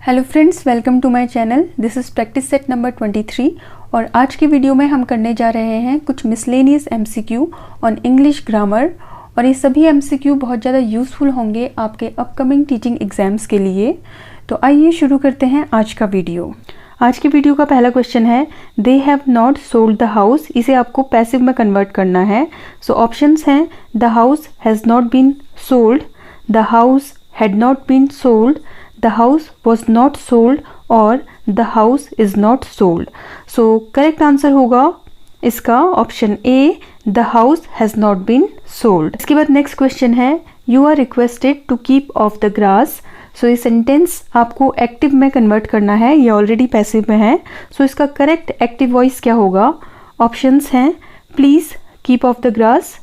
Hello friends, welcome to my channel. This is practice set number 23 और आज की video में हम करने जा रहे हैं कुछ miscellaneous MCQ on English grammar. और ये सभी एमसीक्यू बहुत ज़्यादा यूज़फुल होंगे आपके अपकमिंग टीचिंग एग्जाम्स के लिए। तो आइए शुरू करते हैं आज का वीडियो। आज की वीडियो का पहला क्वेश्चन है, they have not sold the house. इसे आपको पैसिव में कन्वर्ट करना है। सो ऑप्शंस हैं, the house has not been sold, the house had not been sold, the house was not sold और the house is not sold। so correct answer होगा इसका option A, the house has not been sold। इसके बाद next question है, you are requested to keep off the grass। so ये sentence आपको active में convert करना है, ये ऑलरेडी पैसिव में है। so इसका करेक्ट एक्टिव वॉइस क्या होगा? ऑप्शंस हैं, please keep off the grass,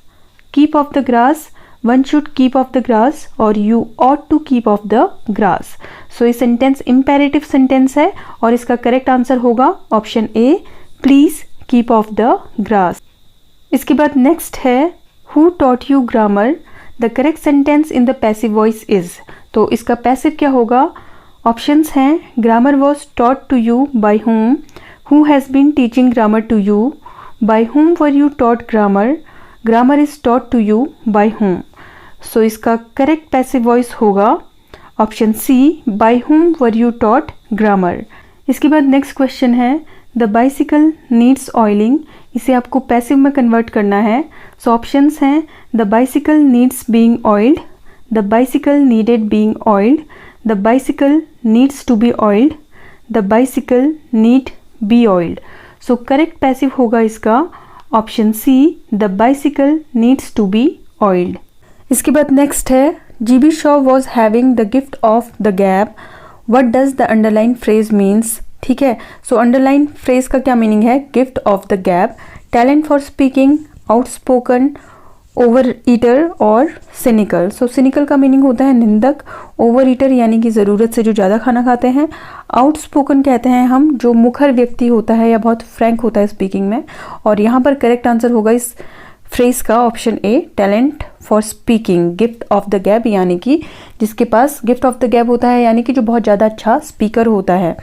keep off the grass, one should keep off the grass और you ought to keep off the grass. So ये सेंटेंस इम्पेरेटिव सेंटेंस है और इसका correct answer होगा option A, please keep off the grass. इसके बाद next है, who taught you grammar. The correct sentence in the passive voice is. तो इसका पैसिव क्या होगा? ऑप्शंस हैं, grammar was taught to you by whom, who has been teaching grammar to you, by whom were you taught grammar, grammar is taught to you by whom. So इसका correct passive voice होगा option C, by whom were you taught grammar. इसके बाद next question है, the bicycle needs oiling. इसे आपको passive में convert करना है। सो ऑप्शंस हैं, the bicycle needs being oiled, the bicycle needed being oiled, the bicycle needs to be oiled, the bicycle need be oiled. So correct passive होगा इसका option C, the bicycle needs to be oiled. इसके बाद next है, GB Shaw was having the gift of the gap, what does the underline phrase means. ठीक है, so underline phrase का क्या meaning है? Gift of the gap, talent for speaking, outspoken, over eater और cynical. So cynical का meaning होता है निंदक, ओवर ईटर यानी कि ज़रूरत से जो ज़्यादा खाना खाते हैं, आउटस्पोकन कहते हैं हम जो मुखर व्यक्ति होता है या बहुत फ्रैंक होता है स्पीकिंग में। और यहाँ पर करेक्ट आंसर होगा इस फ्रेज का option A, talent for speaking, gift of the gap यानी कि जिसके पास गिफ्ट ऑफ द गैप होता है यानी कि जो बहुत ज़्यादा अच्छा स्पीकर होता है।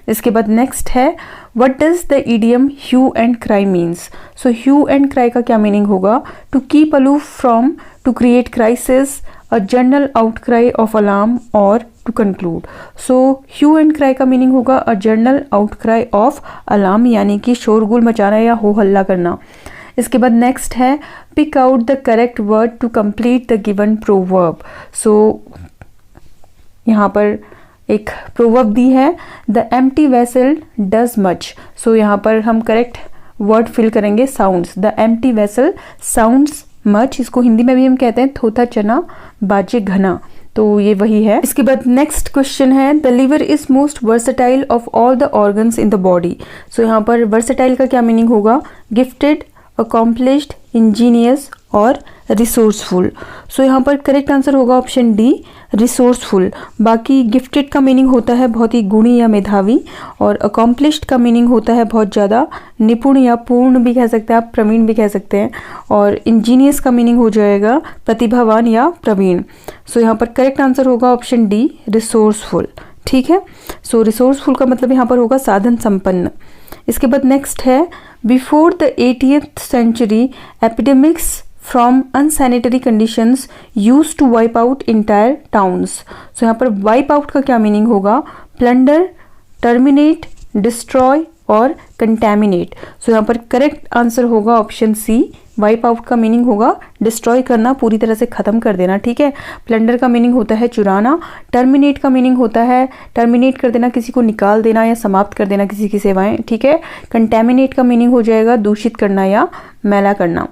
इसके बाद नेक्स्ट है, what does the idiom hue and cry means. So hue and cry का क्या मीनिंग होगा? To keep aloof from, to create crisis, a general outcry of alarm और to conclude. So hue and cry का meaning होगा a general outcry of alarm यानी कि शोरगुल मचाना या हो हल्ला करना। इसके बाद नेक्स्ट है, pick out the correct word to complete the given proverb. So यहाँ पर एक प्रोवर्ब दी है, the empty vessel does much. So यहाँ पर हम करेक्ट वर्ड फिल करेंगे sounds, the empty vessel sounds much. इसको हिंदी में भी हम कहते हैं थोथा चना बाजे घना, तो ये वही है। इसके बाद नेक्स्ट क्वेश्चन है, the liver is most versatile of all the organs in the body. So यहाँ पर वर्सेटाइल का क्या मीनिंग होगा? गिफ्टेड, अकॉम्प्लिश्ड, इंजीनियस और रिसोर्सफुल। सो यहाँ पर करेक्ट आंसर होगा ऑप्शन डी, रिसोर्सफुल। बाकी गिफ्टेड का मीनिंग होता है बहुत ही गुणी या मेधावी, और अकॉम्प्लिश्ड का मीनिंग होता है बहुत ज़्यादा निपुण या पूर्ण भी कह सकते हैं आप, प्रवीण भी कह सकते हैं। और इंजीनियस का मीनिंग हो जाएगा प्रतिभावान या प्रवीण। सो यहाँ पर करेक्ट आंसर होगा ऑप्शन डी, रिसोर्सफुल। ठीक है, सो रिसोर्सफुल का मतलब यहाँ पर होगा साधन संपन्न। इसके बाद नेक्स्ट है, before the 80th century epidemics from unsanitary conditions used to wipe out entire towns। सो यहाँ पर wipe out का क्या मीनिंग होगा? plunder, terminate, destroy और contaminate। सो यहाँ पर करेक्ट आंसर होगा ऑप्शन सी, वाइप आउट का मीनिंग होगा डिस्ट्रॉय करना, पूरी तरह से ख़त्म कर देना। ठीक है, प्लंडर का मीनिंग होता है चुराना, टर्मिनेट का मीनिंग होता है टर्मिनेट कर देना, किसी को निकाल देना या समाप्त कर देना किसी की सेवाएं। ठीक है, कंटेमिनेट का मीनिंग हो जाएगा दूषित करना या मैला करना।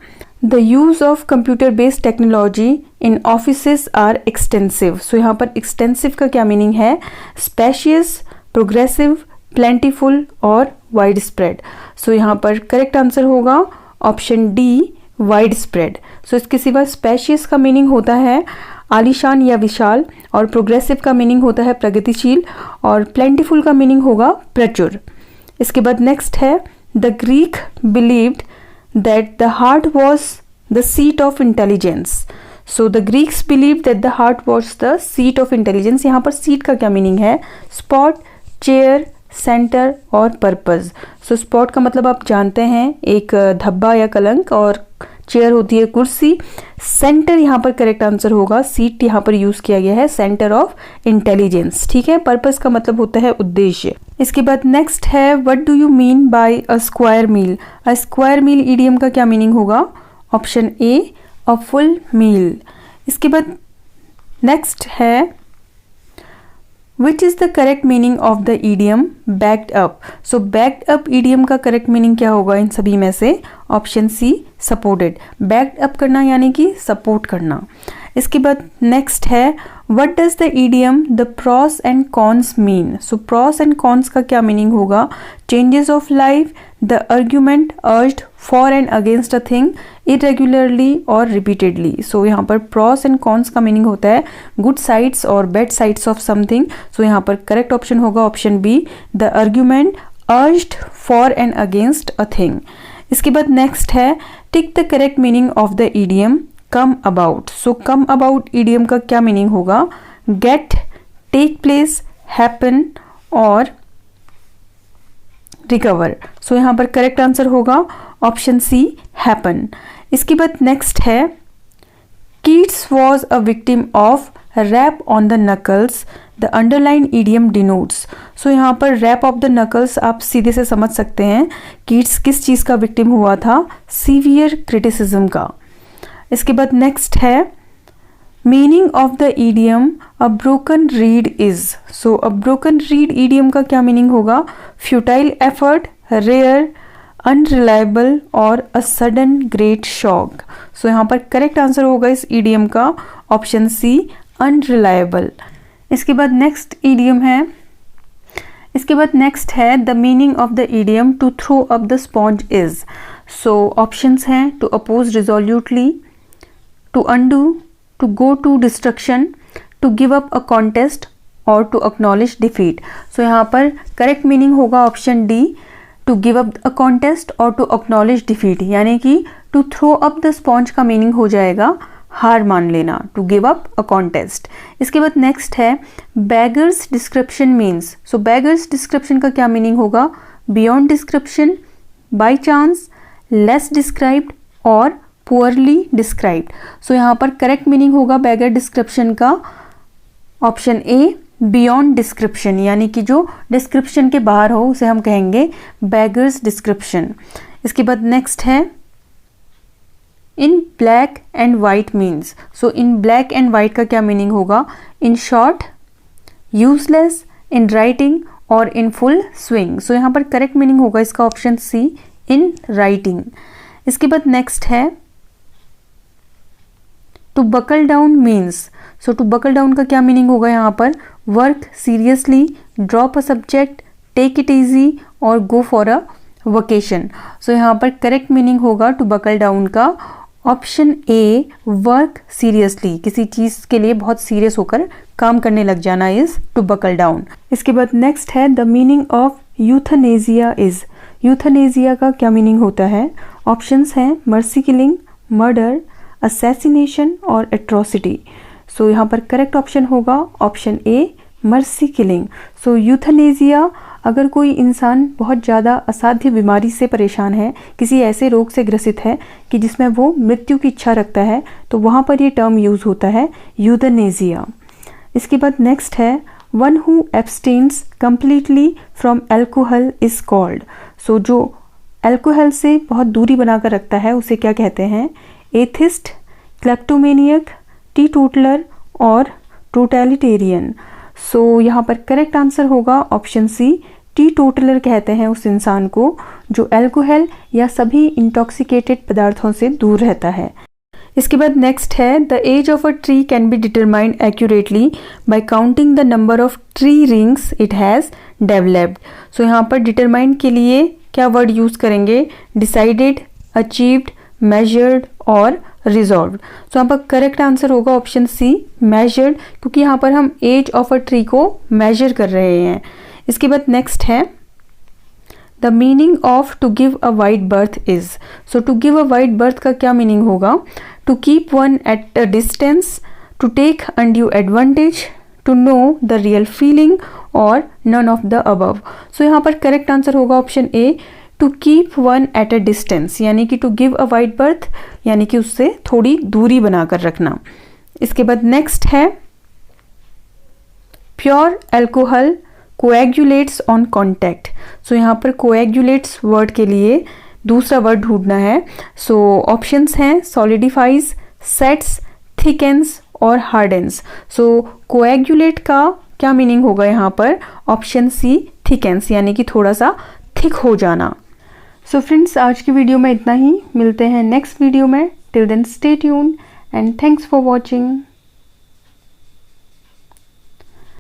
The use of computer based technology in offices are extensive. So यहाँ पर एक्सटेंसिव का क्या मीनिंग है? स्पेशियस, प्रोग्रेसिव, प्लेंटीफुल और वाइड स्प्रेड। सो यहाँ पर करेक्ट आंसर होगा option D, wide spread. So इसके सिवा स्पेशियस का मीनिंग होता है आलीशान या विशाल, और प्रोग्रेसिव का मीनिंग होता है प्रगतिशील, और प्लेंटीफुल का मीनिंग होगा प्रचुर। इसके बाद नेक्स्ट है, the Greek believed that the heart was the seat of intelligence. So the Greeks believe that the heart was the seat of intelligence. यहाँ पर सीट का क्या मीनिंग है? स्पॉट, चेयर, सेंटर और पर्पस। सो स्पॉट का मतलब आप जानते हैं, एक धब्बा या कलंक, और चेयर होती है कुर्सी। सेंटर यहाँ पर करेक्ट आंसर होगा, सीट यहाँ पर यूज किया गया है, सेंटर ऑफ इंटेलिजेंस। ठीक है, पर्पस का मतलब होता है उद्देश्य। इसके बाद नेक्स्ट है what do you mean by a square meal. A square meal idiom का क्या मीनिंग होगा? Option A, a full meal. इसके बाद नेक्स्ट है Which is the correct meaning of the idiom backed up? So backed up idiom का correct meaning क्या होगा इन सभी में से? Option C, supported। backed up करना यानी कि support करना। इसके बाद नेक्स्ट है what does the idiom the pros and cons mean? So pros and cons का क्या मीनिंग होगा? changes of life, the argument urged for and against a thing irregularly or repeatedly। so यहाँ पर pros and cons का meaning होता है good sides और bad sides of something। so यहाँ पर करेक्ट ऑप्शन होगा option B, the argument urged for and against a thing। इसके बाद नेक्स्ट है tick the correct meaning of the idiom come about। so come about idiom का क्या meaning होगा? get, take place, happen और recover। so यहाँ पर correct answer होगा ऑप्शन सी, happen। इसके बाद नेक्स्ट है Keats was a victim of rap on the knuckles, the underlying idiom denotes। so यहाँ पर rap of the knuckles आप सीधे से समझ सकते हैं कीट्स किस चीज़ का विक्टिम हुआ था? सीवियर क्रिटिसिज्म का। इसके बाद नेक्स्ट है meaning of the idiom a broken read is. So a broken read idiom का क्या मीनिंग होगा? फ्यूटाइल एफर्ट, रेयर, अनरिलायबल और अ सडन ग्रेट शॉक। सो यहाँ पर करेक्ट आंसर होगा इस ईडियम का ऑप्शन सी, अनरिलायबल। इसके बाद नेक्स्ट ईडियम है, इसके बाद नेक्स्ट है the meaning of the idiom to throw up the sponge is. So options हैं to oppose resolutely, to undo, to go to destruction, to give up a contest और to acknowledge defeat। so यहाँ पर correct meaning होगा option D, to give up a contest और to acknowledge defeat। यानी कि to throw up the sponge का meaning हो जाएगा हार मान लेना, to give up a contest। इसके बाद नेक्स्ट है beggars description means। so beggars description का क्या मीनिंग होगा? beyond description, by chance, less described और पुअरली डिस्क्राइब्ड। सो यहाँ पर करेक्ट मीनिंग होगा बैगर डिस्क्रिप्शन का ऑप्शन ए, बियॉन्ड डिस्क्रिप्शन, यानी कि जो डिस्क्रिप्शन के बाहर हो उसे हम कहेंगे बैगर्स डिस्क्रिप्शन। इसके बाद नेक्स्ट है in black and white means. So in black and white का क्या मीनिंग होगा? In short, useless, in writing और इन फुल स्विंग। सो यहाँ पर करेक्ट मीनिंग होगा इसका ऑप्शन सी, इन राइटिंग। इसके बाद नेक्स्ट है to buckle down means. So to buckle down का क्या मीनिंग होगा यहाँ पर? Work seriously, drop a subject, take it easy और go for a vacation. So यहाँ पर करेक्ट मीनिंग होगा टू बकल डाउन का ऑप्शन ए, वर्क सीरियसली, किसी चीज़ के लिए बहुत सीरियस होकर काम करने लग जाना इज टू बकल डाउन। इसके बाद नेक्स्ट है the meaning of euthanasia is. Euthanasia का क्या मीनिंग होता है? ऑप्शंस हैं मर्सी किलिंग, मर्डर, असैसिनेशन और एट्रोसिटी। सो यहाँ पर करेक्ट ऑप्शन होगा ऑप्शन ए, मर्सी किलिंग। सो यूथनेजिया, अगर कोई इंसान बहुत ज़्यादा असाध्य बीमारी से परेशान है, किसी ऐसे रोग से ग्रसित है कि जिसमें वो मृत्यु की इच्छा रखता है, तो वहाँ पर ये टर्म यूज़ होता है यूथनेजिया। इसके बाद नेक्स्ट है one who abstains completely from alcohol is called. So जो एल्कोहल से बहुत दूरी बनाकर रखता है उसे क्या कहते हैं? एथिस्ट, क्लेप्टोमेनियक, टीटोटलर और टोटलिटेरियन। सो यहाँ पर करेक्ट आंसर होगा ऑप्शन सी, टीटोटलर कहते हैं उस इंसान को जो अल्कोहल या सभी इंटॉक्सिकेटेड पदार्थों से दूर रहता है। इसके बाद नेक्स्ट है the age of a tree can be determined accurately by counting the number of tree rings it has developed. So यहाँ पर डिटरमाइन के लिए क्या वर्ड यूज़ करेंगे? डिसाइडेड, अचीव्ड, मेजर्ड और रिजॉल्व। सो यहाँ पर करेक्ट आंसर होगा ऑप्शन सी, मेजर्ड, क्योंकि यहाँ पर हम एज ऑफ अ ट्री को मेजर कर रहे हैं। इसके बाद नेक्स्ट है the meaning of to give a wide berth is. So to give a wide berth का क्या मीनिंग होगा? To keep one at a distance, to take undue advantage, to know the real feeling और none of the above. So यहाँ पर correct answer होगा option A, to keep one at a distance, यानी कि to give a wide berth यानी कि उससे थोड़ी दूरी बनाकर रखना। इसके बाद नेक्स्ट है प्योर एल्कोहल कोएगुलेट्स ऑन कॉन्टैक्ट। सो यहाँ पर कोएगुलेट्स वर्ड के लिए दूसरा वर्ड ढूंढना है। सो ऑप्शंस हैं सॉलिडिफाइज, सेट्स, थिकन्स और हार्डन्स। सो कोएगुलेट का क्या मीनिंग होगा यहाँ पर? ऑप्शन सी थिकन्स, यानी कि थोड़ा सा थिक हो जाना। सो फ्रेंड्स, आज की वीडियो में इतना ही। मिलते हैं नेक्स्ट वीडियो में। Till then stay tuned and thanks for watching.